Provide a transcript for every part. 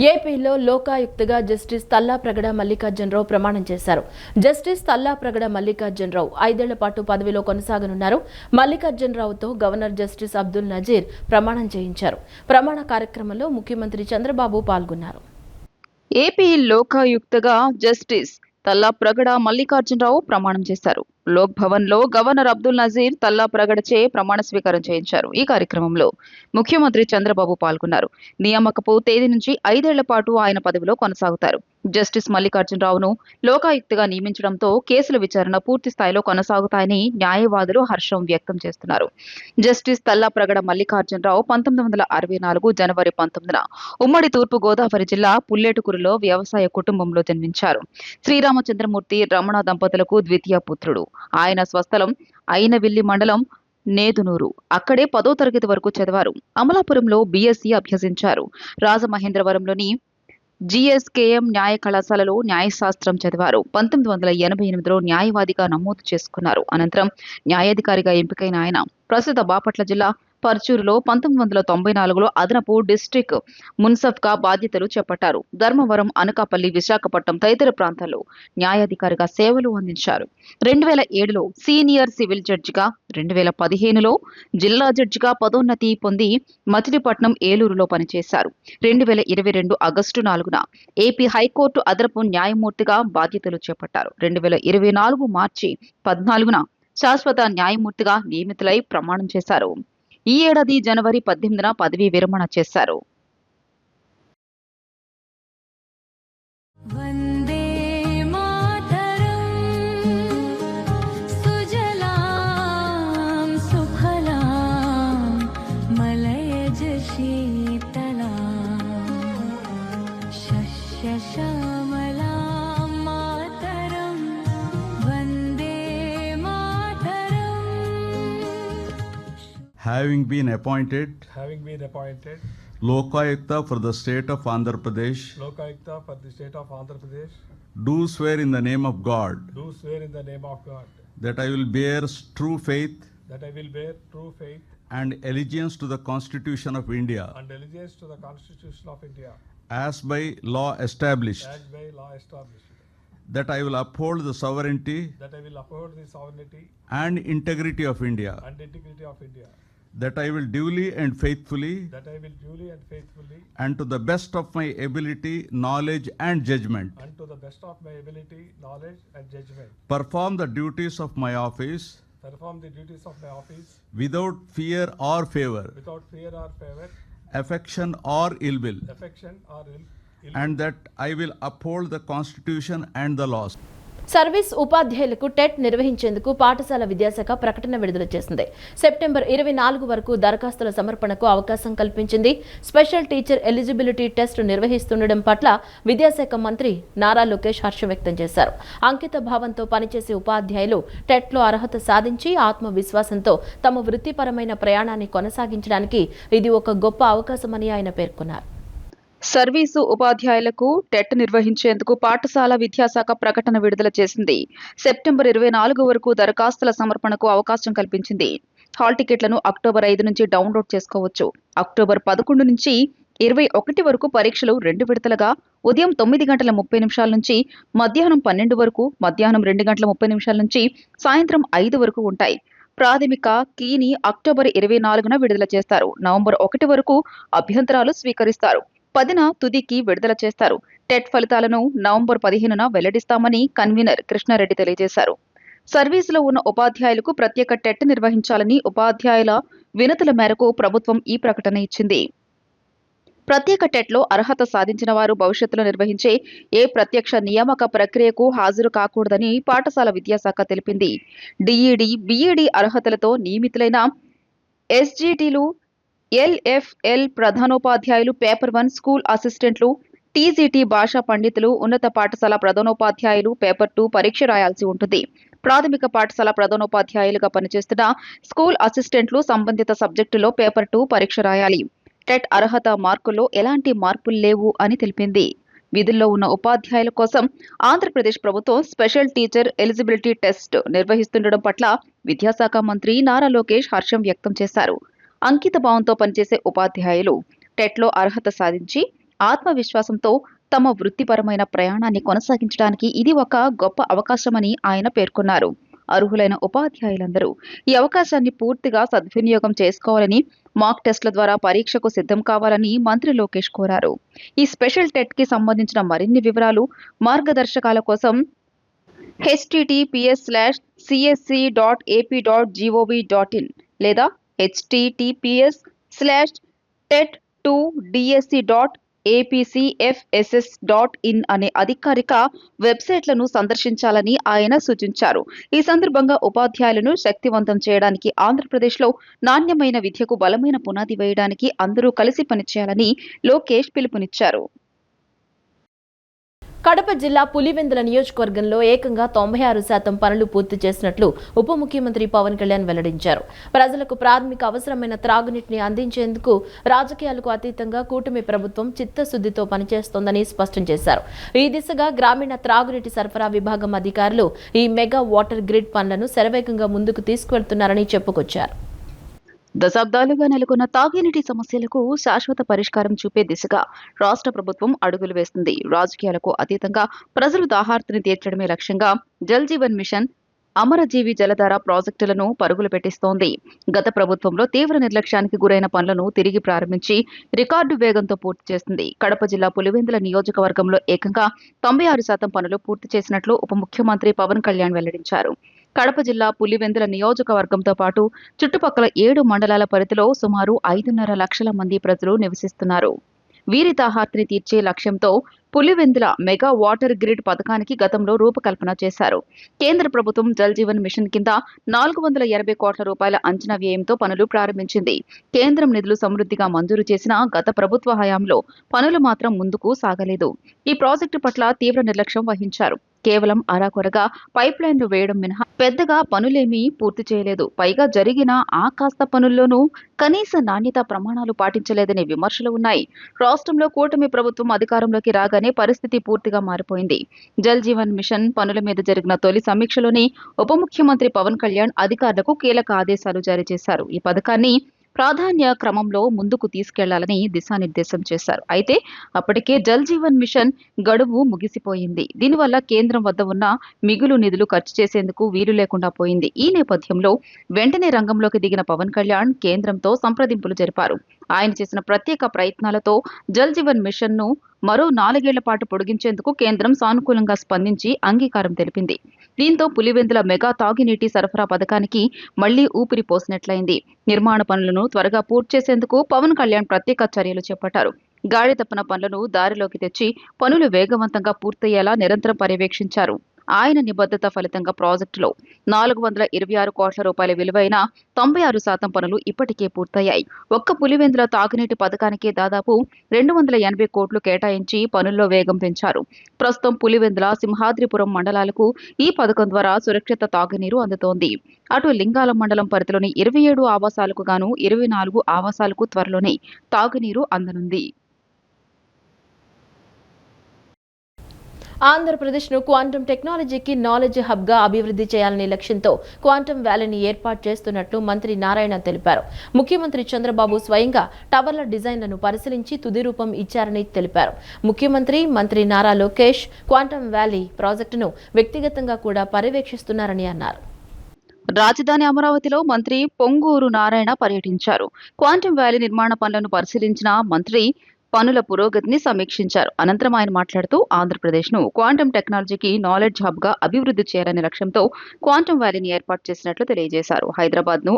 ఏపీలో లోకాయుక్తగా జస్టిస్ తల్లాప్రగడ మల్లికార్జునరావు ప్రమాణం చేశారు. జస్టిస్ తల్లాప్రగడ మల్లికార్జునరావు 5 ఏళ్ల పాటు పదవిలో కొనసాగనున్నారు. మల్లికార్జునరావుతో గవర్నర్ జస్టిస్ అబ్దుల్ నజీర్ ప్రమాణం చేయించారు. ప్రమాణ కార్యక్రమంలో ముఖ్యమంత్రి చంద్రబాబు పాల్గొన్నారు. ఏపీ లోకాయుక్తగా జస్టిస్ తల్లాప్రగడ మల్లికార్జునరావు ప్రమాణం చేశారు. లోక్ భవన్ లో గవర్నర్ అబ్దుల్ నజీర్ తల్లాప్రగడచే ప్రమాణ స్వీకారం చేయించారు. ఈ కార్యక్రమంలో ముఖ్యమంత్రి చంద్రబాబు పాల్గొన్నారు. నియామకపు తేదీ నుంచి 5 ఏళ్ల పాటు ఆయన పదవిలో కొనసాగుతారు. జస్టిస్ మల్లికార్జునరావును లోకాయుక్తగా నియమించడంతో కేసుల విచారణ పూర్తి స్థాయిలో కొనసాగుతాయని న్యాయవాదులు హర్షం వ్యక్తం చేస్తున్నారు. జస్టిస్ తల్లాప్రగడ మల్లికార్జునరావు 1964 జనవరి 19న ఉమ్మడి తూర్పు గోదావరి జిల్లా పుల్లేటుకురులో వ్యవసాయ కుటుంబంలో జన్మించారు. శ్రీరామచంద్రమూర్తి రమణ దంపతులకు ద్వితీయ పుత్రుడు. ఆయన స్వస్థలం అయినవిల్లి మండలం నేదునూరు. అక్కడే 10వ తరగతి వరకు చదివారు. అమలాపురంలో బీఎస్సీ అభ్యసించారు. రాజమహేంద్రవరంలోని జీఎస్కేఎం న్యాయ కళాశాలలో న్యాయశాస్త్రం చదివారు. 1988లో న్యాయవాదిగా నమోదు చేసుకున్నారు. అనంతరం న్యాయాధికారిగా ఎంపికైన ఆయన ప్రస్తుత బాపట్ల జిల్లా పర్చూరులో 1994లో అదనపు డిస్ట్రిక్ట్ మున్సఫ్గా బాధ్యతలు చేపట్టారు. ధర్మవరం, అనకాపల్లి, విశాఖపట్నం తదితర ప్రాంతాల్లో న్యాయాధికారిగా సేవలు అందించారు. 2007లో సీనియర్ సివిల్ జడ్జిగా, 2015లో జిల్లా జడ్జిగా పదోన్నతి పొంది మచిలీపట్నం, ఏలూరులో పనిచేశారు. 2022 ఆగస్టు 4న ఏపీ హైకోర్టు అదనపు న్యాయమూర్తిగా బాధ్యతలు చేపట్టారు. 2024 మార్చి 14న శాశ్వత న్యాయమూర్తిగా నియమితులై ప్రమాణం చేశారు. ఈ ఏడాది జనవరి 18న పదవీ విరమణ చేశారు. Having been appointed Lokayukta for the state of Andhra Pradesh, do swear in the name of God that I will bear true faith and allegiance to the Constitution of India as by law established, that I will uphold the sovereignty and integrity of India, that I will duly and faithfully and to the best of my ability, knowledge and judgment perform the duties of my office without fear or favor, affection or ill will, and that I will uphold the Constitution and the laws. Service ఉపాధ్యాయులకు TET నిర్వహించేందుకు పాఠశాల విద్యాశాఖ ప్రకటన విడుదల చేసింది. September 24 వరకు దరఖాస్తుల సమర్పణకు అవకాశం కల్పించింది. స్పెషల్ టీచర్ ఎలిజిబిలిటీ టెస్ట్ నిర్వహిస్తుండడం పట్ల విద్యాశాఖ మంత్రి నారా లోకేష్ హర్షం వ్యక్తం చేశారు. అంకిత భావంతో పనిచేసే ఉపాధ్యాయులు టెట్లో అర్హత సాధించి ఆత్మవిశ్వాసంతో తమ వృత్తిపరమైన ప్రయాణాన్ని కొనసాగించడానికి ఇది ఒక గొప్ప అవకాశమని ఆయన పేర్కొన్నారు. సర్వీసు ఉపాధ్యాయులకు టెట్ నిర్వహించేందుకు పాఠశాల విద్యాశాఖ ప్రకటన విడుదల చేసింది. సెప్టెంబర్ 24 వరకు దరఖాస్తుల సమర్పణకు అవకాశం కల్పించింది. హాల్ టికెట్లను అక్టోబర్ 5 నుంచి డౌన్లోడ్ చేసుకోవచ్చు. అక్టోబర్ 11 నుంచి 21 వరకు పరీక్షలు 2 విడతలుగా ఉదయం 9:30 నుంచి మధ్యాహ్నం 12 వరకు, మధ్యాహ్నం 2:30 నుంచి సాయంత్రం 5 వరకు ఉంటాయి. ప్రాథమిక కీని అక్టోబర్ 24న విడుదల చేస్తారు. నవంబర్ 1 వరకు అభ్యంతరాలు స్వీకరిస్తారు. 10న తుదికి విడుదల చేస్తారు. టెట్ ఫలితాలను నవంబర్ 15న వెల్లడిస్తామని కన్వీనర్ కృష్ణారెడ్డి తెలియజేశారు. సర్వీసులో ఉన్న ఉపాధ్యాయులకు ప్రత్యేక టెట్ నిర్వహించాలని ఉపాధ్యాయుల వినతుల మేరకు ప్రభుత్వం ఈ ప్రకటన ఇచ్చింది. ప్రత్యేక టెట్లో అర్హత సాధించిన వారు భవిష్యత్తులో నిర్వహించే ఏ ప్రత్యక్ష నియామక ప్రక్రియకు హాజరు కాకూడదని పాఠశాల విద్యాశాఖ తెలిపింది. డిఈడి, బిఈడి అర్హతలతో నియమితులైన ఎస్జిటిలు, ఎల్ఎఫ్ఎల్ ప్రధానోపాధ్యాయులు, పేపర్ 1 స్కూల్ అసిస్టెంట్లు, టీజీటీ భాషా పండితులు, ఉన్నత పాఠశాల ప్రధానోపాధ్యాయులు పేపర్ 2 పరీక్ష రాయాల్సి ఉంటుంది. ప్రాథమిక పాఠశాల ప్రధానోపాధ్యాయులుగా పనిచేస్తున్న స్కూల్ అసిస్టెంట్లు సంబంధిత సబ్జెక్టులో పేపర్ 2 పరీక్ష రాయాలి. టెట్ అర్హత మార్కుల్లో ఎలాంటి మార్పులు లేవు అని తెలిపింది. విధుల్లో ఉన్న ఉపాధ్యాయుల కోసం ఆంధ్రప్రదేశ్ ప్రభుత్వం స్పెషల్ టీచర్ ఎలిజిబిలిటీ టెస్ట్ నిర్వహిస్తుండడం పట్ల విద్యాశాఖ మంత్రి నారా లోకేష్ హర్షం వ్యక్తం చేశారు. అంకిత భావంతో పనిచేసే ఉపాధ్యాయులు టెట్లో అర్హత సాధించి ఆత్మవిశ్వాసంతో తమ వృత్తిపరమైన ప్రయాణాన్ని కొనసాగించడానికి ఇది ఒక గొప్ప అవకాశమని ఆయన పేర్కొన్నారు. అర్హులైన ఉపాధ్యాయులందరూ ఈ అవకాశాన్ని పూర్తిగా సద్వినియోగం చేసుకోవాలని, మాక్ టెస్ట్ల ద్వారా పరీక్షకు సిద్ధం కావాలని మంత్రి లోకేష్ కోరారు. ఈ స్పెషల్ టెట్ కి సంబంధించిన మరిన్ని వివరాలు, మార్గదర్శకాల కోసం https:/csc.ap.gov.in లేదా https:/tet2dsc.apcfss.in అనే అధికారిక వెబ్సైట్లను సందర్శించాలని ఆయన సూచించారు. ఈ సందర్భంగా ఉపాధ్యాయులను శక్తివంతం చేయడానికి, ఆంధ్రప్రదేశ్లో నాణ్యమైన విద్యకు బలమైన పునాది వేయడానికి అందరూ కలిసి పనిచేయాలని లోకేష్ పిలుపునిచ్చారు. కడప జిల్లా పులివెందుల నియోజకవర్గంలో ఏకంగా 96% పనులు పూర్తి చేసినట్లు ఉప ముఖ్యమంత్రి పవన్ కళ్యాణ్ వెల్లడించారు. ప్రజలకు ప్రాథమిక అవసరమైన త్రాగునీటిని అందించేందుకు రాజకీయాలకు అతీతంగా కూటమి ప్రభుత్వం చిత్తశుద్ధితో పనిచేస్తోందని స్పష్టం చేశారు. ఈ దిశగా గ్రామీణ త్రాగునీటి సరఫరా విభాగం అధికారులు ఈ మెగా వాటర్ గ్రిడ్ పనులను శరవేగంగా ముందుకు తీసుకువెళ్తున్నారని చెప్పుకొచ్చారు. దశాబ్దాలుగా నెలకొన్న తాగునీటి సమస్యలకు శాశ్వత పరిష్కారం చూపే దిశగా రాష్ట్ర ప్రభుత్వం అడుగులు వేస్తుంది. రాజకీయాలకు అతీతంగా ప్రజలు దాహార్తిని తీర్చడమే లక్ష్యంగా జల్ జీవన్ మిషన్, అమరజీవి జలధార ప్రాజెక్టులను పరుగులు పెట్టిస్తోంది. గత ప్రభుత్వంలో తీవ్ర నిర్లక్ష్యానికి గురైన పనులను తిరిగి ప్రారంభించి రికార్డు వేగంతో పూర్తి చేస్తుంది. కడప జిల్లా పులివెందుల నియోజకవర్గంలో ఏకంగా 96% పనులు పూర్తి చేసినట్లు ఉప ముఖ్యమంత్రి పవన్ కళ్యాణ్ వెల్లడించారు. కడప జిల్లా పులివెందుల నియోజకవర్గంతో పాటు చుట్టుపక్కల 7 మండలాల పరిధిలో సుమారు 5.5 లక్షల మంది ప్రజలు నివసిస్తున్నారు. వీరి దాహార్తిని తీర్చే లక్ష్యంతో పులివెందుల మెగా వాటర్ గ్రిడ్ పథకానికి గతంలో రూపకల్పన చేశారు. కేంద్ర ప్రభుత్వం జల్ జీవన్ మిషన్ కింద 480 కోట్ల రూపాయల అంచనా వ్యయంతో పనులు ప్రారంభించింది. కేంద్రం నిధులు సమృద్ధిగా మంజూరు చేసిన గత ప్రభుత్వ హయాంలో పనులు మాత్రం ముందుకు సాగలేదు. ఈ ప్రాజెక్టు పట్ల తీవ్ర నిర్లక్ష్యం వహించారు. కేవలం అరాకొరగా పైప్ లైన్లు వేయడం మినహా పెద్దగా పనులేమీ పూర్తి చేయలేదు. పైగా జరిగిన ఆ కాస్త పనుల్లోనూ కనీస నాణ్యతా ప్రమాణాలు పాటించలేదనే విమర్శలు ఉన్నాయి. రాష్ట్రంలో కూటమి ప్రభుత్వం అధికారంలోకి రాగానే పరిస్థితి పూర్తిగా మారిపోయింది. జల్ జీవన్ మిషన్ పనుల మీద జరిగిన తొలి సమీక్షలోని ఉప ముఖ్యమంత్రి పవన్ కళ్యాణ్ అధికారులకు కీలక ఆదేశాలు జారీ చేశారు. ఈ పథకాన్ని ప్రాధాన్య క్రమంలో ముందుకు తీసుకెళ్లాలని దిశానిర్దేశం చేశారు. అయితే అప్పటికే జల్ జీవన్ మిషన్ గడువు ముగిసిపోయింది. దీనివల్ల కేంద్రం వద్ద ఉన్న మిగులు నిధులు ఖర్చు చేసేందుకు వీలు లేకుండా పోయింది. ఈ నేపథ్యంలో వెంటనే రంగంలోకి దిగిన పవన్ కళ్యాణ్ కేంద్రంతో సంప్రదింపులు జరిపారు. ఆయన చేసిన ప్రత్యేక ప్రయత్నాలతో జల్ జీవన్ మిషన్ ను మరో 4 ఏళ్ల పాటు పొడిగించేందుకు కేంద్రం సానుకూలంగా స్పందించి అంగీకారం తెలిపింది. దీంతో పులివెందుల మెగా తాగునీటి సరఫరా పథకానికి మళ్లీ ఊపిరి పోసినట్లయింది. నిర్మాణ పనులను త్వరగా పూర్తి చేసేందుకు పవన్ కళ్యాణ్ ప్రత్యేక చర్యలు చేపట్టారు. గాడి తప్పిన పనులను దారిలోకి తెచ్చి పనులు వేగవంతంగా పూర్తయ్యేలా నిరంతరం పర్యవేక్షించారు. ఆయన నిబద్ధత ఫలితంగా ప్రాజెక్టులో 426 కోట్ల రూపాయల విలువైన 96% పనులు ఇప్పటికే పూర్తయ్యాయి. ఒక్క పులివెందుల తాగునీటి పథకానికే దాదాపు 280 కోట్లు కేటాయించి పనుల్లో వేగం పెంచారు. ప్రస్తుతం పులివెందుల, సింహాద్రిపురం మండలాలకు ఈ పథకం ద్వారా సురక్షిత తాగునీరు అందుతోంది. అటు లింగాలం మండలం పరిధిలోని 27 ఆవాసాలకు గాను 24 ఆవాసాలకు త్వరలోనే తాగునీరు అందనుంది. ఆంధ్రప్రదేశ్ను క్వాంటం టెక్నాలజీకి నాలెడ్జ్ హబ్గా అభివృద్ధి చేయాలనే లక్ష్యంతో క్వాంటం వ్యాలీని ఏర్పాటు చేస్తున్నట్లు మంత్రి నారాయణ తెలిపారు. ముఖ్యమంత్రి చంద్రబాబు స్వయంగా టవర్ల డిజైన్లను పరిశీలించి తుది రూపం ఇచ్చారని తెలిపారు. ముఖ్యమంత్రి, మంత్రి నారా లోకేష్ క్వాంటం వ్యాలీ ప్రాజెక్టును వ్యక్తిగతంగా కూడా పర్యవేక్షిస్తున్నారని అన్నారు. రాజధాని అమరావతిలో మంత్రి పొంగూరు నారాయణ పర్యటించారు. క్వాంటం వ్యాలీ నిర్మాణ పనులను పరిశీలించిన మంత్రి పనుల పురోగతిని సమీక్షించారు. అనంతరం ఆయన మాట్లాడుతూ ఆంధ్రప్రదేశ్ను క్వాంటం టెక్నాలజీకి నాలెడ్జ్ హబ్గా అభివృద్ధి చేయాలనే లక్ష్యంతో క్వాంటం వ్యాలీని ఏర్పాటు చేసినట్లు తెలియజేశారు. హైదరాబాద్ను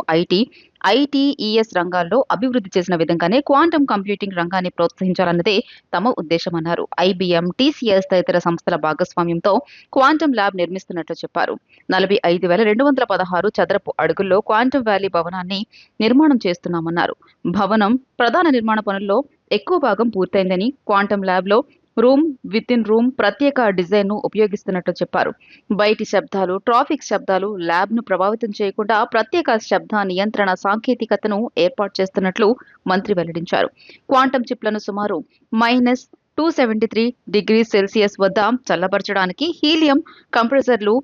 ఐటీఈఎస్ రంగాల్లో అభివృద్ధి చేసిన విధంగానే క్వాంటం కంప్యూటింగ్ రంగాన్ని ప్రోత్సహించాలన్నదే తమ ఉద్దేశమన్నారు. ఐబీఎం, టీసీఎస్ తదితర సంస్థల భాగస్వామ్యంతో క్వాంటం ల్యాబ్ నిర్మిస్తున్నట్లు చెప్పారు. 45,216 చదరపు అడుగుల్లో క్వాంటం వ్యాలీ భవనాన్ని నిర్మాణం చేస్తున్నామన్నారు. భవనం ప్రధాన నిర్మాణ పనుల్లో ఎక్కువ భాగం పూర్తయిందని, క్వాంటం ల్యాబ్లో రూమ్ విత్ ఇన్ రూమ్ ప్రత్యేక డిజైన్ను ఉపయోగిస్తున్నట్లు చెప్పారు. బయటి శబ్దాలు, ట్రాఫిక్ శబ్దాలు ల్యాబ్ను ప్రభావితం చేయకుండా ప్రత్యేక శబ్ద నియంత్రణ సాంకేతికతను ఏర్పాటు చేస్తున్నట్లు మంత్రి వెల్లడించారు. క్వాంటం చిప్లను సుమారు -273 డిగ్రీ సెల్సియస్ వద్ద చల్లబరచడానికి హీలియం కంప్రెసర్లు,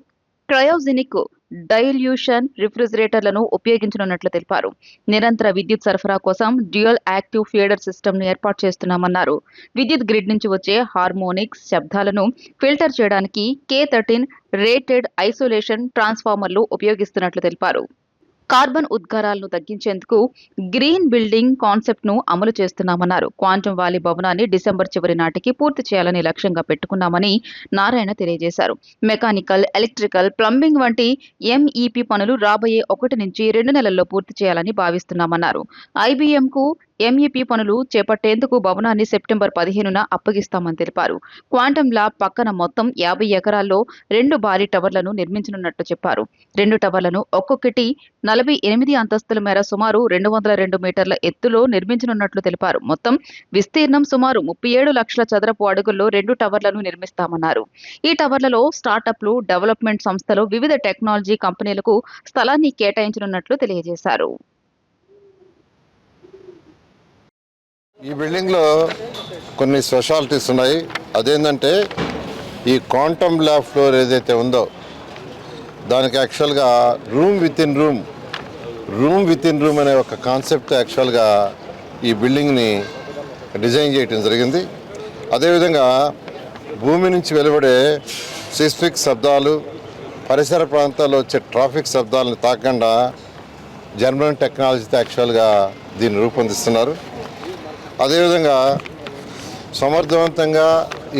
క్రయోజెనిక్ డైల్యూషన్ రిఫ్రిజిరేటర్లను ఉపయోగించనున్నట్లు తెలిపారు. నిరంతర విద్యుత్ సరఫరా కోసం డ్యూయల్ యాక్టివ్ ఫీడర్ సిస్టమ్ను ఏర్పాటు చేస్తున్నామన్నారు. విద్యుత్ గ్రిడ్ నుంచి వచ్చే హార్మోనిక్స్ శబ్దాలను ఫిల్టర్ చేయడానికి K13 రేటెడ్ ఐసోలేషన్ ట్రాన్స్ఫార్మర్లు ఉపయోగిస్తున్నట్లు తెలిపారు. కార్బన్ ఉద్గారాలను తగ్గించేందుకు గ్రీన్ బిల్డింగ్ కాన్సెప్ట్ ను అమలు చేస్తున్నామన్నారు. క్వాంటమ్ వ్యాలీ భవనాన్ని డిసెంబర్ చివరి నాటికి పూర్తి చేయాలని లక్ష్యంగా పెట్టుకున్నామని నారాయణ తెలియజేశారు. మెకానికల్, ఎలక్ట్రికల్, ప్లంబింగ్ వంటి MEP పనులు రాబోయే 1 నుంచి 2 నెలల్లో పూర్తి చేయాలని భావిస్తున్నామన్నారు. IBMకు MEP పనులు చేపట్టేందుకు భవనాన్ని సెప్టెంబర్ 15న అప్పగిస్తామని తెలిపారు. క్వాంటమ్ ల్యాబ్ పక్కన మొత్తం 50 ఎకరాల్లో 2 భారీ టవర్లను నిర్మించనున్నట్లు చెప్పారు. 2 టవర్లను ఒక్కొక్కటి 48 అంతస్తుల మేర సుమారు 202 మీటర్ల ఎత్తులో నిర్మించనున్నట్లు తెలిపారు. మొత్తం విస్తీర్ణం సుమారు 37 లక్షల చదరపు అడుగుల్లో 2 టవర్లను నిర్మిస్తామన్నారు. ఈ టవర్లలో స్టార్టప్లు, డెవలప్మెంట్ సంస్థలు, వివిధ టెక్నాలజీ కంపెనీలకు స్థలాన్ని కేటాయించనున్నట్లు తెలియజేశారు. ఈ బిల్డింగ్లో కొన్ని స్పెషాలిటీస్ ఉన్నాయి. అదేంటంటే ఈ క్వాంటమ్ ల్యాబ్ ఫ్లోర్ ఏదైతే ఉందో దానికి యాక్చువల్గా రూమ్ విత్ ఇన్ రూమ్ అనే ఒక కాన్సెప్ట్ యాక్చువల్గా ఈ బిల్డింగ్ని డిజైన్ చేయడం జరిగింది. అదేవిధంగా భూమి నుంచి వెలువడే సిస్మిక్ శబ్దాలు, పరిసర ప్రాంతాల్లో వచ్చే ట్రాఫిక్ శబ్దాలను తాకకుండా జర్మన్ టెక్నాలజీతో యాక్చువల్గా దీన్ని రూపొందిస్తున్నారు. అదేవిధంగా సమర్థవంతంగా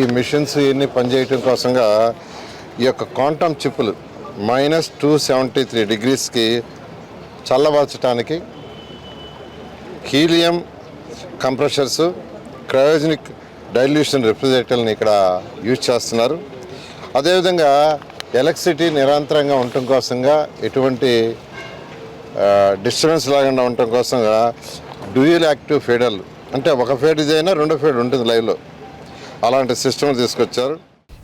ఈ మిషన్స్ ఇవన్నీ పనిచేయటం కోసంగా ఈ యొక్క క్వాంటమ్ చిప్పులు -273 డిగ్రీస్కి చల్లబరచడానికి హీలియం కంప్రెషర్స్, క్రయోజనిక్ డైల్యూషన్ రిఫ్రిజిరేటర్ని ఇక్కడ యూజ్ చేస్తున్నారు. అదేవిధంగా ఎలక్ట్రిసిటీ నిరంతరంగా ఉండటం కోసంగా ఎటువంటి డిస్టర్బెన్స్ లేకుండా ఉండటం కోసంగా డ్యూయల్ యాక్టివ్ ఫీడర్లు, అంటే ఒక ఫీడ్ అయినా 2 ఫీడ్ ఉంటుంది లైవ్లో, అలాంటి సిస్టమ్ తీసుకొచ్చారు.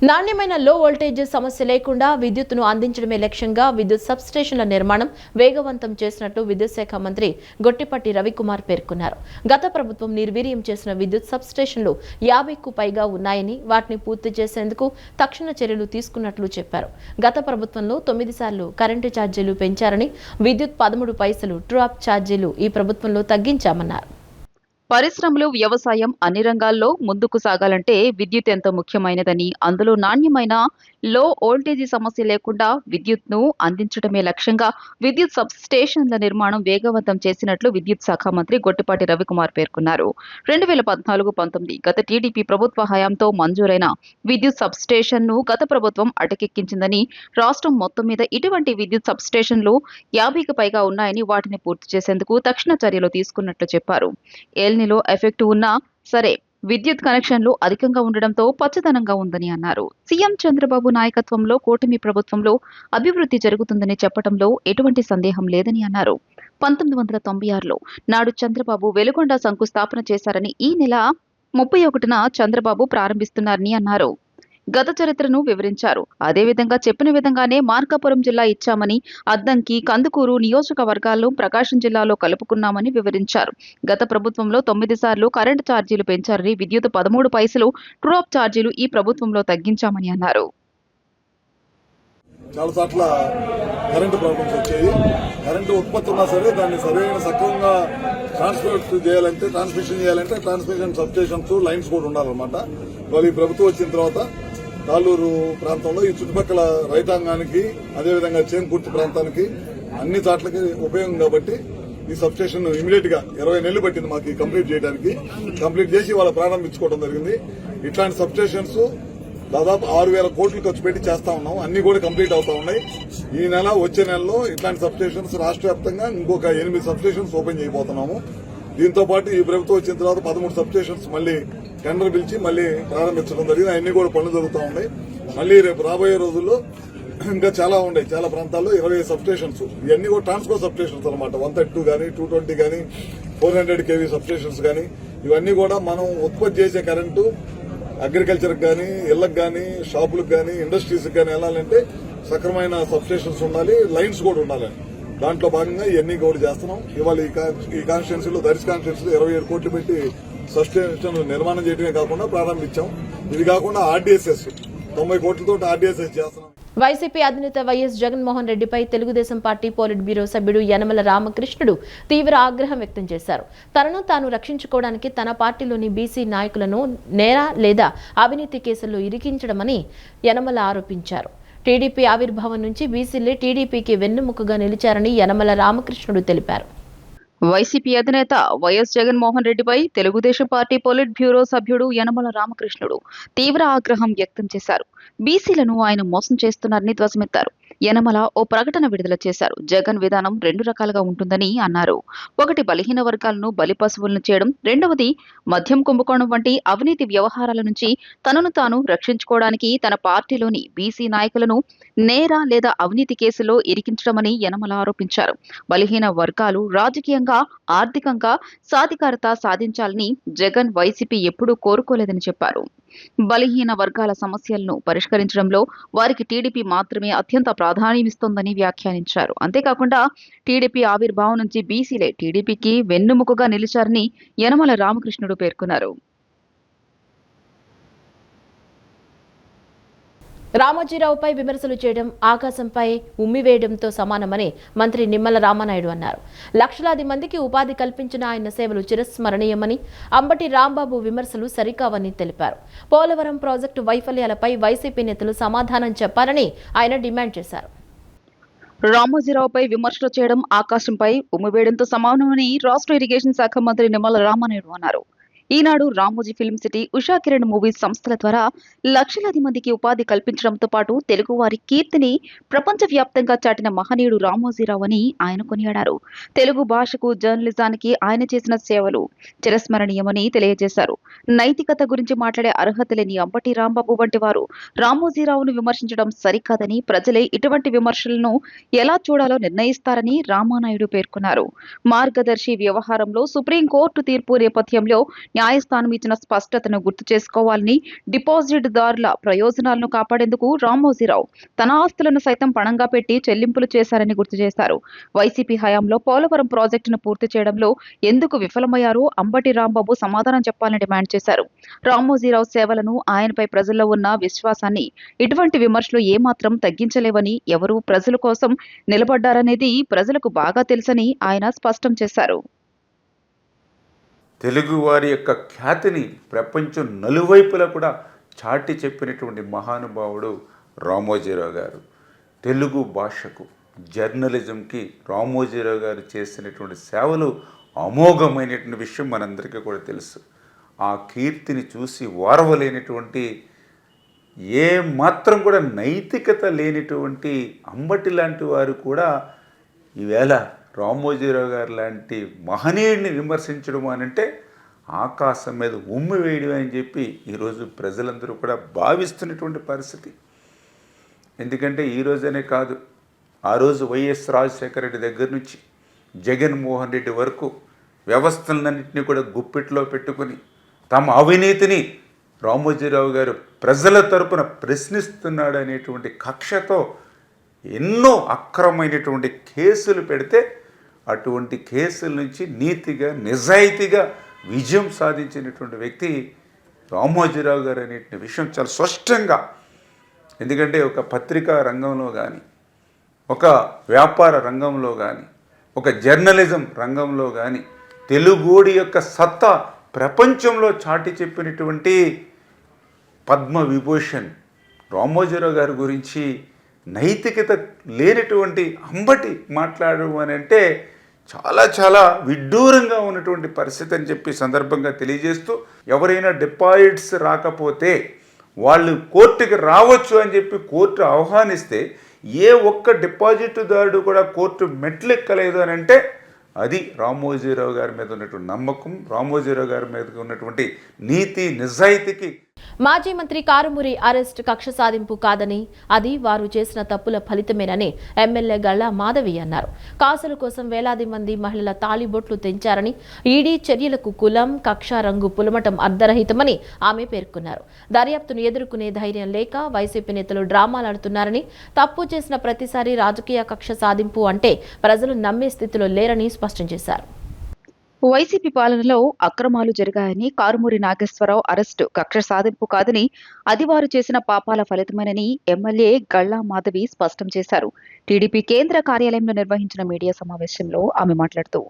నాణ్యమైన లో వోల్టేజ్ సమస్య లేకుండా విద్యుత్తును అందించడమే లక్ష్యంగా విద్యుత్ సబ్స్టేషన్ల నిర్మాణం వేగవంతం చేసినట్లు విద్యుత్ శాఖ మంత్రి గొట్టిపాటి రవికుమార్ పేర్కొన్నారు. గత ప్రభుత్వం నిర్వీర్యం చేసిన విద్యుత్ సబ్స్టేషన్లు 50కు పైగా ఉన్నాయని, వాటిని పూర్తి చేసేందుకు తక్షణ చర్యలు తీసుకున్నట్లు చెప్పారు. గత ప్రభుత్వంలో 9 సార్లు కరెంటు ఛార్జీలు పెంచారని, విద్యుత్ 13 పైసలు ట్రూ అప్ ఛార్జీలు ఈ ప్రభుత్వంలో తగ్గించామన్నారు. పరిశ్రమలు, వ్యవసాయం అన్ని రంగాల్లో ముందుకు సాగాలంటే విద్యుత్ ఎంతో ముఖ్యమైనదని, అందులో నాణ్యమైన లో వోల్టేజీ సమస్య లేకుండా విద్యుత్ను అందించడమే లక్ష్యంగా విద్యుత్ సబ్ స్టేషన్ల నిర్మాణం వేగవంతం చేసినట్లు విద్యుత్ శాఖ మంత్రి గొట్టిపాటి రవికుమార్ పేర్కొన్నారు. 2014-19 గత టీడీపీ ప్రభుత్వ హయాంతో మంజూరైన విద్యుత్ సబ్ స్టేషన్ను గత ప్రభుత్వం అటకెక్కించిందని, రాష్ట్రం మొత్తం మీద ఇటువంటి విద్యుత్ సబ్ స్టేషన్లు 50కి పైగా ఉన్నాయని, వాటిని పూర్తి చేసేందుకు తక్షణ చర్యలు తీసుకున్నట్లు చెప్పారు. ఎల్నిలో ఎఫెక్ట్ ఉన్నా సరే విద్యుత్ కనెక్షన్లు అధికంగా ఉండడంతో పచ్చదనంగా ఉందని అన్నారు. సీఎం చంద్రబాబు నాయకత్వంలో కూటమి ప్రభుత్వంలో అభివృద్ధి జరుగుతుందని చెప్పడంలో ఎటువంటి సందేహం లేదని అన్నారు. 1996లో నాడు చంద్రబాబు వెలుగొండ శంకుస్థాపన చేశారని, ఈ నెల 31న చంద్రబాబు ప్రారంభిస్తున్నారని అన్నారు. గత చరిత్రను వివరించారు. అదేవిధంగా చెప్పిన విధంగానే మార్కాపురం జిల్లా ఇచ్చామని, అద్దంకి, కందుకూరు నియోజకవర్గాల్లో ప్రకాశం జిల్లాలో కలుపుకున్నామని వివరించారు. గత ప్రభుత్వంలో 9 సార్లు కరెంటు ఛార్జీలు పెంచారని, విద్యుత్ 13 పైసలు ట్రూ అప్ ఛార్జీలు ఈ ప్రభుత్వంలో తగ్గించామని అన్నారు. చాలా చోట్ల కరెంటు ప్రాబ్లమ్స్ వచ్చాయి. కరెంటు ఉత్పత్తి ఉన్నా సరే దాన్ని సరైన సక్రమంగా ట్రాన్స్మిషన్ చేయాలంటే ట్రాన్స్మిషన్ సబ్స్టేషన్స్, లైన్స్ కూడా ఉండాలన్నమాట. వాళ్ళు ఈ ప్రభుత్వం వచ్చిన తర్వాత తాళ్ళూరు ప్రాంతంలో ఈ చుట్టుపక్కల రైతాంగానికి, అదేవిధంగా చేన్కుర్తి ప్రాంతానికి అన్ని చోట్లకి ఉపయోగం కాబట్టి ఈ సబ్స్టేషన్ ఇమీడియట్ గా 20 నెలలు పట్టింది మాకు కంప్లీట్ చేయడానికి. కంప్లీట్ చేసి వాళ్ళ ప్రారంభించుకోవడం జరిగింది. ఇట్లాంటి సబ్స్టేషన్స్ దాదాపు 6,000 కోట్లు ఖర్చు పెట్టి చేస్తా ఉన్నాం. అన్ని కూడా కంప్లీట్ అవుతా ఉన్నాయి. ఈ నెల, వచ్చే నెలలో ఇట్లాంటి సబ్స్టేషన్స్ రాష్ట్ర వ్యాప్తంగా ఇంకొక 8 సబ్స్టేషన్స్ ఓపెన్ చేయబోతున్నాము. దీంతో పాటు ఈ ప్రభుత్వం వచ్చిన తర్వాత 13 సబ్స్టేషన్స్ మళ్ళీ టెండర్ పిలిచి మళ్ళీ ప్రారంభించడం జరిగింది. అన్ని కూడా పనులు జరుగుతూ ఉన్నాయి. మళ్ళీ రేపు రాబోయే రోజుల్లో ఇంకా చాలా ఉన్నాయి. చాలా ప్రాంతాల్లో 20 సబ్స్టేషన్స్, ఇవన్నీ కూడా ట్రాన్స్కో సబ్స్టేషన్స్ అనమాట. 132 కానీ, 220 కానీ, 400 kV సబ్స్టేషన్స్ కానీ, ఇవన్నీ కూడా మనం ఉత్పత్తి చేసే కరెంటు అగ్రికల్చర్కి కానీ, ఇళ్లకు కానీ, షాపులకు కానీ, ఇండస్ట్రీస్కి కానీ వెళ్ళాలంటే సక్రమైన సబ్స్టేషన్స్ ఉండాలి, లైన్స్ కూడా ఉండాలని. దాంట్లో భాగంగా ఇవన్నీ కూడా చేస్తున్నాం. ఇవాళ ఈ కాన్స్టిట్యున్సీలో, దర్శి కాన్స్టిట్యున్సీలో 27 కోట్లు పెట్టి సబ్స్టేషన్ నిర్మాణం చేయడమే కాకుండా ప్రారంభించాం. ఇది కాకుండా ఆర్డీఎస్ఎస్ 90 కోట్లతో ఆర్డీఎస్ఎస్ చేస్తున్నాం. వైసీపీ అధినేత వైఎస్ జగన్మోహన్ రెడ్డిపై తెలుగుదేశం పార్టీ పోలిట్ బ్యూరో సభ్యుడు యనమల రామకృష్ణుడు తీవ్ర ఆగ్రహం వ్యక్తం చేశారు. తనను తాను రక్షించుకోవడానికి తన పార్టీలోని బీసీ నాయకులను నేర లేదా అవినీతి కేసుల్లో ఇరికించడమని యనమల ఆరోపించారు. టీడీపీ ఆవిర్భావం నుంచి బీసీలే టీడీపీకి వెన్నెముకగా నిలిచారని యనమల రామకృష్ణుడు తెలిపారు. వైసీపీ అధినేత వైఎస్ జగన్మోహన్ రెడ్డిపై తెలుగుదేశం పార్టీ పొలిట్ బ్యూరో సభ్యుడు యనమల రామకృష్ణుడు తీవ్ర ఆగ్రహం వ్యక్తం చేశారు. బీసీలను ఆయన మోసం చేస్తున్నారని ధ్వజమెత్తారు. యనమల ఓ ప్రకటన విడుదల చేశారు. జగన్ విధానం 2 రకాలుగా ఉంటుందని అన్నారు. ఒకటి బలహీన వర్గాలను బలిపశువులను చేయడం, రెండవది మద్యం కుంభకోణం వంటి అవినీతి వ్యవహారాల నుంచి తనను తాను రక్షించుకోవడానికి తన పార్టీలోని బీసీ నాయకులను నేర లేదా అవినీతి కేసులో ఇరికించడమని యనమల ఆరోపించారు. బలహీన వర్గాలు రాజకీయంగా, ఆర్థికంగా సాధికారత సాధించాలని జగన్ వైసీపీ ఎప్పుడూ కోరుకోలేదని చెప్పారు. బలహీన వర్గాల సమస్యలను పరిష్కరించడంలో వారికి టీడీపీ మాత్రమే అత్యంత ప్రాధాన్యమిస్తోందని వ్యాఖ్యానించారు. అంతేకాకుండా టీడీపీ ఆవిర్భావం నుంచి బీసీలే టీడీపీకి వెన్నెముకగా నిలిచారని యనమల రామకృష్ణుడు పేర్కొన్నారు. రామోజీరావుపై విమర్శలు చేయడం ఆకాశంపై ఉమ్మివేయడంతో సమానమని మంత్రి నిమ్మల రామానాయుడు అన్నారు. లక్షలాది మందికి ఉపాధి కల్పించిన ఆయన సేవలు చిరస్మరణీయమని, అంబటి రాంబాబు విమర్శలు సరికావని తెలిపారు. పోలవరం ప్రాజెక్టు వైఫల్యాలపై వైసీపీ నేతలు సమాధానం చెప్పాలని ఆయన డిమాండ్ చేశారు. రామోజీరావుపై విమర్శలు చేయడం ఆకాశంపై ఉమ్మివేయడంతో సమానమని రాష్ట్ర ఇరిగేషన్ శాఖ మంత్రి నిమ్మల రామానాయుడు అన్నారు. Eenadu, Ramoji film city, Usha Kiran movies సంస్థల ద్వారా లక్షలాది మందికి ఉపాధి కల్పించడంతో పాటు తెలుగువారి కీర్తిని ప్రపంచవ్యాప్తంగా చాటిన మహనీయుడు రామోజీరావు అని ఆయన కొనియాడారు. తెలుగు భాషకు, జర్నలిజానికి ఆయన చేసిన సేవలు చిరస్మరణీయమని తెలియజేశారు. నైతికత గురించి మాట్లాడే అర్హత లేని అంబటి రాంబాబు వంటి వారు రామోజీరావును విమర్శించడం సరికాదని, ప్రజలే ఇటువంటి విమర్శలను ఎలా చూడాలో నిర్ణయిస్తారని రామానాయుడు పేర్కొన్నారు. మార్గదర్శి వ్యవహారంలో సుప్రీంకోర్టు తీర్పు నేపథ్యంలో న్యాయస్థానం ఇచ్చిన స్పష్టతను గుర్తు చేసుకోవాలని, డిపాజిట్దారుల ప్రయోజనాలను కాపాడేందుకు రామోజీరావు తన ఆస్తులను సైతం పణంగా పెట్టి చెల్లింపులు చేశారని గుర్తు చేశారు. వైసీపీ హయాంలో పోలవరం ప్రాజెక్టును పూర్తి చేయడంలో ఎందుకు విఫలమయ్యారో అంబటి రాంబాబు సమాధానం చెప్పాలని డిమాండ్ చేశారు. రామోజీరావు సేవలను, ఆయనపై ప్రజల్లో ఉన్న విశ్వాసాన్ని ఇటువంటి విమర్శలు ఏమాత్రం తగ్గించలేవని, ఎవరు ప్రజల కోసం నిలబడ్డారనేది ప్రజలకు బాగా తెలుసని ఆయన స్పష్టం చేశారు. తెలుగువారి యొక్క ఖ్యాతిని ప్రపంచం నలువైపులా కూడా చాటి చెప్పినటువంటి మహానుభావుడు రామోజీరావు గారు. తెలుగు భాషకు, జర్నలిజంకి రామోజీరావు గారు చేసినటువంటి సేవలు అమోఘమైనటువంటి విషయం మనందరికీ కూడా తెలుసు. ఆ కీర్తిని చూసి ఓర్వలేనటువంటి, ఏ మాత్రం కూడా నైతికత లేనిటువంటి అంబటి లాంటి వారు కూడా ఈవేళ రామోజీరావు గారు లాంటి మహనీయుడిని విమర్శించడం అనంటే ఆకాశం మీద ఉమ్మి వేయడం అని చెప్పి ఈరోజు ప్రజలందరూ కూడా భావిస్తున్నటువంటి పరిస్థితి. ఎందుకంటే ఈరోజనే కాదు, ఆ రోజు వైఎస్ రాజశేఖర రెడ్డి దగ్గర నుంచి జగన్మోహన్ రెడ్డి వరకు వ్యవస్థలన్నింటినీ కూడా గుప్పిట్లో పెట్టుకుని తమ అవినీతిని రామోజీరావు గారు ప్రజల తరపున ప్రశ్నిస్తున్నాడు అనేటువంటి కక్షతో ఎన్నో అక్రమమైనటువంటి కేసులు పెడితే అటువంటి కేసుల నుంచి నీతిగా, నిజాయితీగా విజయం సాధించినటువంటి వ్యక్తి రామోజీరావు గారు అనే విషయం చాలా స్పష్టంగా. ఎందుకంటే ఒక పత్రికా రంగంలో కానీ, ఒక వ్యాపార రంగంలో కానీ, ఒక జర్నలిజం రంగంలో కానీ తెలుగోడి యొక్క సత్తా ప్రపంచంలో చాటి చెప్పినటువంటి పద్మవిభూషణ్ రామోజీరావు గారి గురించి నైతికత లేనటువంటి అంబటి మాట్లాడడం అని అంటే చాలా చాలా విడ్డూరంగా ఉన్నటువంటి పరిస్థితి అని చెప్పి సందర్భంగా తెలియజేస్తూ, ఎవరైనా డిపాజిట్స్ రాకపోతే వాళ్ళు కోర్టుకి రావచ్చు అని చెప్పి కోర్టు ఆహ్వానిస్తే ఏ ఒక్క డిపాజిట్దారుడు కూడా కోర్టు మెట్లెక్కలేదు అని అంటే అది రామోజీరావు గారి మీద ఉన్నటువంటి నమ్మకం, రామోజీరావు గారి మీద ఉన్నటువంటి నీతి, నిజాయితీకి. మాజీ మంత్రి కారుమూరి అరెస్ట్ కక్ష సాధింపు కాదని, అది వారు చేసిన తప్పుల ఫలితమేనని ఎమ్మెల్యే గల్లా మాధవి అన్నారు. కాసుల కోసం వేలాది మంది మహిళల తాళిబొట్లు తెంచారని, ఈడీ చర్యలకు కులం, కక్ష, రంగు పులమటం అర్ధరహితమని ఆమె పేర్కొన్నారు. దర్యాప్తును ఎదుర్కొనే ధైర్యం లేక వైసీపీ నేతలు డ్రామాలాడుతున్నారని, తప్పు చేసిన ప్రతిసారి రాజకీయ కక్ష సాధింపు అంటే ప్రజలు నమ్మే స్థితిలో లేరని స్పష్టం చేశారు. వైసీపీ పాలనలో అక్రమాలు జరిగాయని కారుమూరి నాగేశ్వరరావు అరెస్టు కక్ష సాధింపు కాదని అది వారు చేసిన పాపాల ఫలితమేనని ఎమ్మెల్యే గళ్ళా మాధవి స్పష్టం చేశారు. టీడీపీ కేంద్ర కార్యాలయంలో నిర్వహించిన మీడియా సమావేశంలో ఆమె మాట్లాడుతూ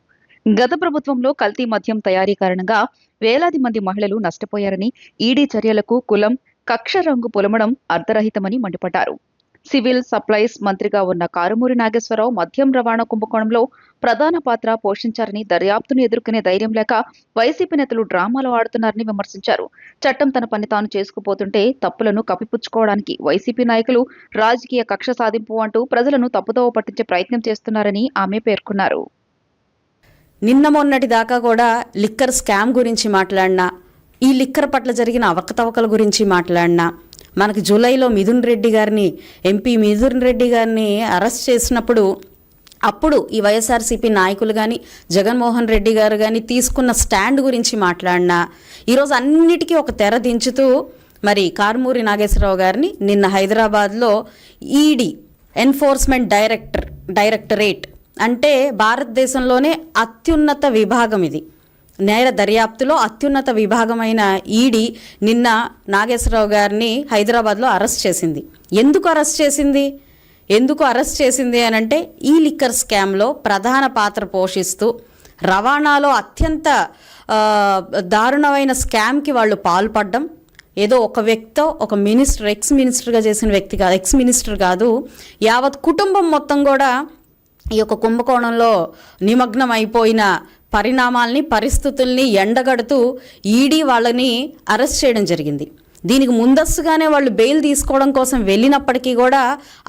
గత ప్రభుత్వంలో కల్తీ మద్యం తయారీ కారణంగా వేలాది మంది మహిళలు నష్టపోయారని, ఈడీ చర్యలకు కులం, కక్ష రంగు పొలమడం అర్ధరహితమని మండిపడ్డారు. సివిల్ సప్లైస్ మంత్రిగా ఉన్న కారుమూరి నాగేశ్వరరావు మద్యం రవాణా కుంభకోణంలో ప్రధాన పాత్ర పోషించారని, దర్యాప్తును ఎదుర్కొనే ధైర్యం లేక వైసీపీ నేతలు డ్రామాలు ఆడుతున్నారని విమర్శించారు. చట్టం తన పని తాను చేసుకుపోతుంటే తప్పులను కప్పిపుచ్చుకోవడానికి వైసీపీ నాయకులు రాజకీయ కక్ష సాధింపు అంటూ ప్రజలను తప్పుదోవ పట్టించే ప్రయత్నం చేస్తున్నారని ఆమె పేర్కొన్నారు. నిన్న మొన్నటి దాకా కూడా లిక్కర్ స్కామ్ గురించి మాట్లాడినా, ఈ లిక్కర్ పట్ల జరిగిన అవకతవకల గురించి మాట్లాడినా, మనకి జూలైలో ఎంపీ మిథున్ రెడ్డి గారిని అరెస్ట్ చేసినప్పుడు అప్పుడు ఈ వైఎస్ఆర్సీపీ నాయకులు కానీ జగన్మోహన్ రెడ్డి గారు కానీ తీసుకున్న స్టాండ్ గురించి మాట్లాడినా, ఈరోజు అన్నిటికీ ఒక తెర దించుతూ మరి కారుమూరి నాగేశ్వరరావు గారిని నిన్న హైదరాబాద్లో ఈడీ ఎన్ఫోర్స్మెంట్ డైరెక్టరేట్ అంటే భారతదేశంలోనే అత్యున్నత విభాగం, ఇది నేర దర్యాప్తులో అత్యున్నత విభాగమైన ఈడీ నిన్న నాగేశ్వరరావు గారిని హైదరాబాద్లో అరెస్ట్ చేసింది. ఎందుకు అరెస్ట్ చేసింది అని అంటే ఈ లిక్కర్ స్కామ్లో ప్రధాన పాత్ర పోషిస్తూ రవాణాలో అత్యంత దారుణమైన స్కామ్కి వాళ్ళు పాల్పడడం, ఏదో ఒక వ్యక్తితో ఒక మినిస్టర్ ఎక్స్ మినిస్టర్ కాదు, యావత్ కుటుంబం మొత్తం కూడా ఈ యొక్క కుంభకోణంలో నిమగ్నం అయిపోయిన పరిస్థితుల్ని ఎండగడుతూ ఈడీ వాళ్ళని అరెస్ట్ చేయడం జరిగింది. దీనికి ముందస్తుగానే వాళ్ళు బెయిల్ తీసుకోవడం కోసం వెళ్ళినప్పటికీ కూడా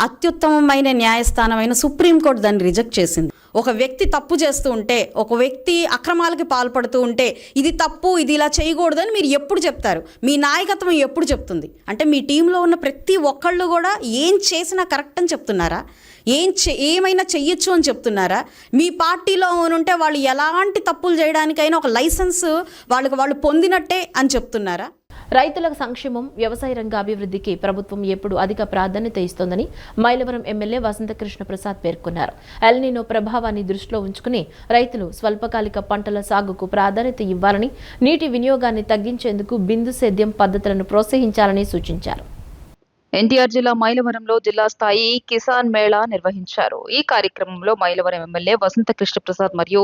అత్యుత్తమమైన న్యాయస్థానమైన సుప్రీంకోర్టు దాన్ని రిజెక్ట్ చేసింది. ఒక వ్యక్తి తప్పు చేస్తూ ఉంటే, ఒక వ్యక్తి అక్రమాలకి పాల్పడుతూ ఉంటే ఇది తప్పు, ఇది ఇలా చేయకూడదని మీరు ఎప్పుడు చెప్తారు? మీ నాయకత్వం ఎప్పుడు చెప్తుంది? అంటే మీ టీంలో ఉన్న ప్రతి ఒక్కళ్ళు కూడా ఏం చేసినా కరెక్ట్ అని చెప్తున్నారా? ఏమైనా చెయ్యొచ్చు అని చెప్తున్నారా? మీ పార్టీలో ఉంటే వాళ్ళు ఎలాంటి తప్పులు చేయడానికైనా ఒక లైసెన్స్ వాళ్ళు పొందినట్టే అని చెప్తున్నారా? రైతుల సంక్షేమం, వ్యవసాయ రంగ అభివృద్ధికి ప్రభుత్వం ఎప్పుడు అధిక ప్రాధాన్యత ఇస్తోందని మైలవరం ఎమ్మెల్యే వసంతకృష్ణ ప్రసాద్ పేర్కొన్నారు. ఎల్నినో ప్రభావాన్ని దృష్టిలో ఉంచుకుని రైతులు స్వల్పకాలిక పంటల సాగుకు ప్రాధాన్యత ఇవ్వాలని, నీటి వినియోగాన్ని తగ్గించేందుకు బిందు సేద్యం పద్ధతులను ప్రోత్సహించాలని సూచించారు. ఎన్టీఆర్ జిల్లా మైలవరంలో జిల్లా స్థాయి కిసాన్ మేళా నిర్వహించారు. ఈ కార్యక్రమంలో మైలవరం ఎమ్మెల్యే వసంతకృష్ణ ప్రసాద్ మరియు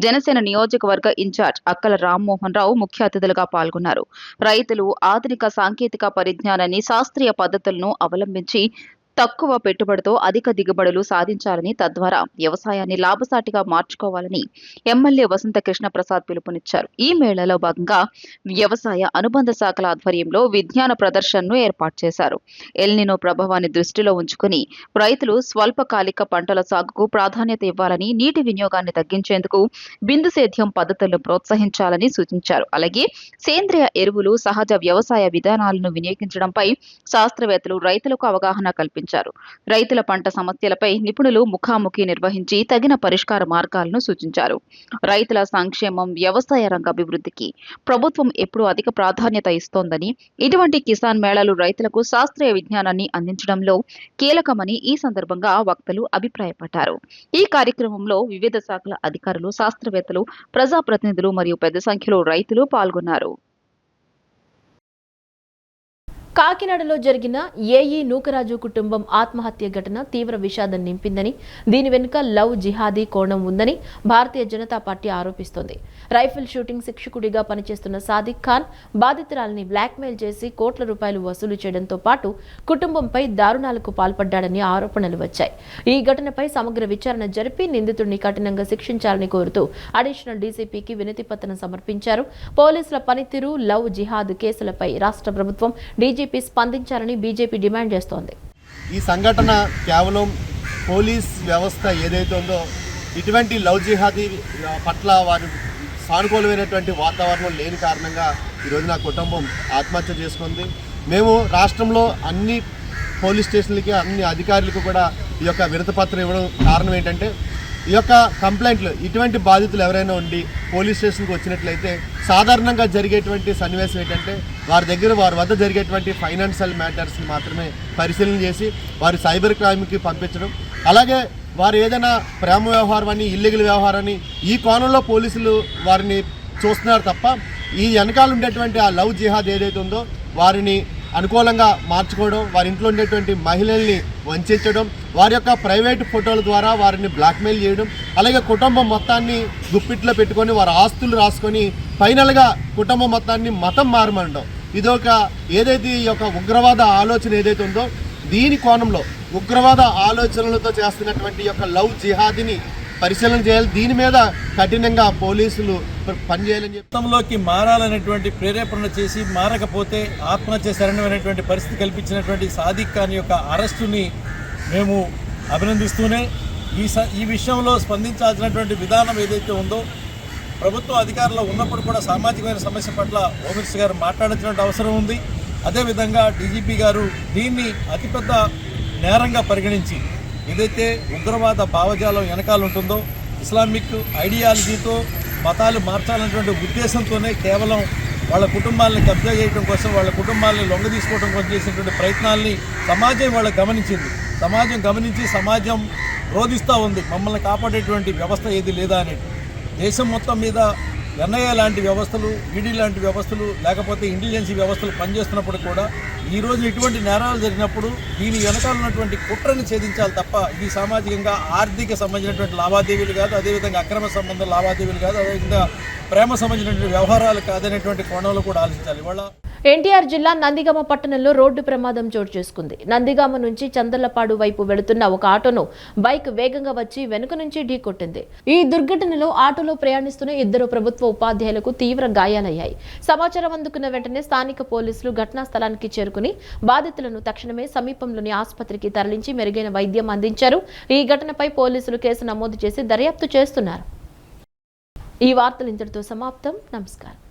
జనసేన నియోజకవర్గ ఇన్ఛార్జ్ అక్కల రామ్మోహన్ రావు ముఖ్య అతిథులుగా పాల్గొన్నారు. రైతులు ఆధునిక సాంకేతిక పరిజ్ఞానాన్ని, శాస్త్రీయ పద్ధతులను అవలంబించి తక్కువ పెట్టుబడితో అధిక దిగుబడులు సాధించాలని, తద్వారా వ్యవసాయాన్ని లాభసాటిగా మార్చుకోవాలని ఎమ్మెల్యే వసంతకృష్ణ ప్రసాద్ పిలుపునిచ్చారు. ఈ మేళాలో భాగంగా వ్యవసాయ అనుబంధ శాఖల ఆధ్వర్యంలో విజ్ఞాన ప్రదర్శనను ఏర్పాటు చేశారు. ఎల్నినో ప్రభావాన్ని దృష్టిలో ఉంచుకుని రైతులు స్వల్పకాలిక పంటల సాగుకు ప్రాధాన్యత ఇవ్వాలని, నీటి వినియోగాన్ని తగ్గించేందుకు బిందు సేద్యం పద్ధతులను ప్రోత్సహించాలని సూచించారు. అలాగే సేంద్రియ ఎరువులు, సహజ వ్యవసాయ విధానాలను వినియోగించడంపై శాస్త్రవేత్తలు రైతులకు అవగాహన కల్పించారు. రైతుల పంట సమస్యలపై నిపుణులు ముఖాముఖి నిర్వహించి తగిన పరిష్కార మార్గాలను సూచించారు. రైతుల సంక్షేమం, వ్యవసాయ రంగ అభివృద్ధికి ప్రభుత్వం ఎప్పుడూ అధిక ప్రాధాన్యత ఇస్తోందని, ఇటువంటి కిసాన్ మేళాలు రైతులకు శాస్త్రీయ విజ్ఞానాన్ని అందించడంలో కీలకమని ఈ సందర్భంగా వక్తలు అభిప్రాయపడ్డారు. ఈ కార్యక్రమంలో వివిధ శాఖల అధికారులు, శాస్త్రవేత్తలు, ప్రజాప్రతినిధులు మరియు పెద్ద సంఖ్యలో రైతులు పాల్గొన్నారు. కాకినాడలో జరిగిన ఏఈ నూకరాజు కుటుంబం ఆత్మహత్య ఘటన తీవ్ర విషాదం నింపిందని, దీని వెనుక లవ్ జిహాదీ కోణం ఉందని Bharatiya Janata party ఆరోపిస్తోంది. Rifle shooting శిక్షకుడిగా పనిచేస్తున్న సాదిక్ ఖాన్ బాధితురాలిని బ్లాక్మెయిల్ చేసి కోట్ల రూపాయలు వసూలు చేయడంతో పాటు కుటుంబంపై దారుణాలకు పాల్పడ్డాడని ఆరోపణలు వచ్చాయి. ఈ ఘటనపై సమగ్ర విచారణ జరిపి నిందితుడిని కఠినంగా శిక్షించాలని కోరుతూ అడిషనల్ డీసీపీకి వినతి పత్రం సమర్పించారు. పోలీసుల పనితీరు, లవ్ జిహాద్ కేసులపై రాష్ట్ర ప్రభుత్వం, డీజీపీ స్పందించాలని బీజేపీ డిమాండ్ చేస్తోంది. ఈ సంఘటన కేవలం పోలీస్ వ్యవస్థ ఏదైతే ఉందో ఇటువంటి లవ్ జిహాదీ పట్ల వారి సానుకూలమైనటువంటి వాతావరణం లేని కారణంగా ఈరోజు నా కుటుంబం ఆత్మహత్య చేసుకుంది. మేము రాష్ట్రంలో అన్ని పోలీస్ స్టేషన్లకి, అన్ని అధికారులకు కూడా ఈ యొక్క వినతిపత్రం ఇవ్వడం కారణం ఏంటంటే, ఈ యొక్క కంప్లైంట్లు ఇటువంటి బాధితులు ఎవరైనా ఉండి పోలీస్ స్టేషన్కి వచ్చినట్లయితే సాధారణంగా జరిగేటువంటి సన్నివేశం ఏంటంటే, వారి వద్ద జరిగేటువంటి ఫైనాన్షియల్ మ్యాటర్స్ని మాత్రమే పరిశీలన చేసి వారి సైబర్ క్రైమ్కి పంపించడం, అలాగే వారు ఏదైనా ప్రేమ వ్యవహారం అని ఇల్లీగల్ వ్యవహారాన్ని ఈ కోణంలో పోలీసులు వారిని చూస్తున్నారు తప్ప ఈ వెనకాల ఉండేటువంటి ఆ లవ్ జిహాద్ ఏదైతే ఉందో వారిని అనుకూలంగా మార్చుకోవడం, వారి ఇంట్లో ఉండేటువంటి మహిళల్ని వంచడం, వారి యొక్క ప్రైవేట్ ఫోటోల ద్వారా వారిని బ్లాక్మెయిల్ చేయడం, అలాగే కుటుంబం మొత్తాన్ని గుప్పిట్లో పెట్టుకొని వారి ఆస్తులు రాసుకొని ఫైనల్గా కుటుంబం మొత్తాన్ని మతం మారమనడం. ఇదొక ఏదైతే ఈ యొక్క ఉగ్రవాద ఆలోచన ఏదైతే ఉందో దీని కోణంలో ఉగ్రవాద ఆలోచనలతో చేస్తున్నటువంటి యొక్క లవ్ జిహాదీని పరిశీలన చేయాలి. దీని మీద కఠినంగా పోలీసులు పనిచేయాలని మొత్తంలోకి మారాలనేటువంటి ప్రేరేపణ చేసి మారకపోతే ఆత్మహత్య శరణమైనటువంటి పరిస్థితి కల్పించినటువంటి సాదిక్ ఖాన్ యొక్క అరెస్టుని మేము అభినందిస్తూనే ఈ విషయంలో స్పందించాల్సినటువంటి విధానం ఏదైతే ఉందో ప్రభుత్వ అధికారులు ఉన్నప్పుడు కూడా సామాజికమైన సమస్య పట్ల హోమ్ మినిస్టర్ గారు మాట్లాడాల్సినటువంటి అవసరం ఉంది. అదేవిధంగా డీజీపీ గారు దీన్ని అతిపెద్ద నేరంగా పరిగణించి ఏదైతే ఉగ్రవాద భావజాలం వెనకాల ఉంటుందో ఇస్లామిక్ ఐడియాలజీతో మతాలు మార్చాలనేటువంటి ఉద్దేశంతోనే కేవలం వాళ్ళ కుటుంబాలను కబ్జా చేయడం కోసం, వాళ్ళ కుటుంబాలను లొంగ తీసుకోవడం కోసం చేసినటువంటి ప్రయత్నాల్ని సమాజం వాళ్ళు గమనించింది. సమాజం గమనించి సమాజం రోధిస్తూ ఉంది, మమ్మల్ని కాపాడేటువంటి వ్యవస్థ ఏది లేదా అనేది. దేశం మొత్తం మీద ఎన్ఐఏ లాంటి వ్యవస్థలు, ఈడీ లాంటి వ్యవస్థలు, లేకపోతే ఇంటెలిజెన్సీ వ్యవస్థలు పనిచేస్తున్నప్పుడు కూడా ఈరోజు ఇటువంటి నేరాలు జరిగినప్పుడు దీని వెనకాల ఉన్నటువంటి కుట్రని ఛేదించాలి తప్ప ఇది సామాజికంగా ఆర్థిక సంబంధించినటువంటి లావాదేవీలు కాదు, అదేవిధంగా అక్రమ సంబంధ లావాదేవీలు కాదు, అదేవిధంగా ప్రేమ సంబంధించినటువంటి వ్యవహారాలు కాదనేటువంటి కోణంలో కూడా ఆలోచించాలి. ఇవాళ ఎన్టీఆర్ జిల్లా నందిగామ పట్టణంలో రోడ్డు ప్రమాదం చోటు చేసుకుంది. నందిగామ నుంచి చందర్లపాడు వైపు వెళుతున్న ఒక ఆటోను బైక్ వేగంగా వచ్చి వెనుక నుంచి ఢీకొట్టింది. ఈ దుర్ఘటనలో ఆటోలో ప్రయాణిస్తున్న 2 ప్రభుత్వ ఉపాధ్యాయులకు తీవ్ర గాయాలయ్యాయి. సమాచారం అందుకున్న వెంటనే స్థానిక పోలీసులు ఘటనా స్థలానికి చేరుకుని బాధితులను తక్షణమే సమీపంలోని ఆసుపత్రికి తరలించి మెరుగైన వైద్యం అందించారు. ఈ ఘటనపై పోలీసులు కేసు నమోదు చేసి దర్యాప్తు చేస్తున్నారు. ఈ వార్తలు ఇంతటితో సమాప్తం. నమస్కారం.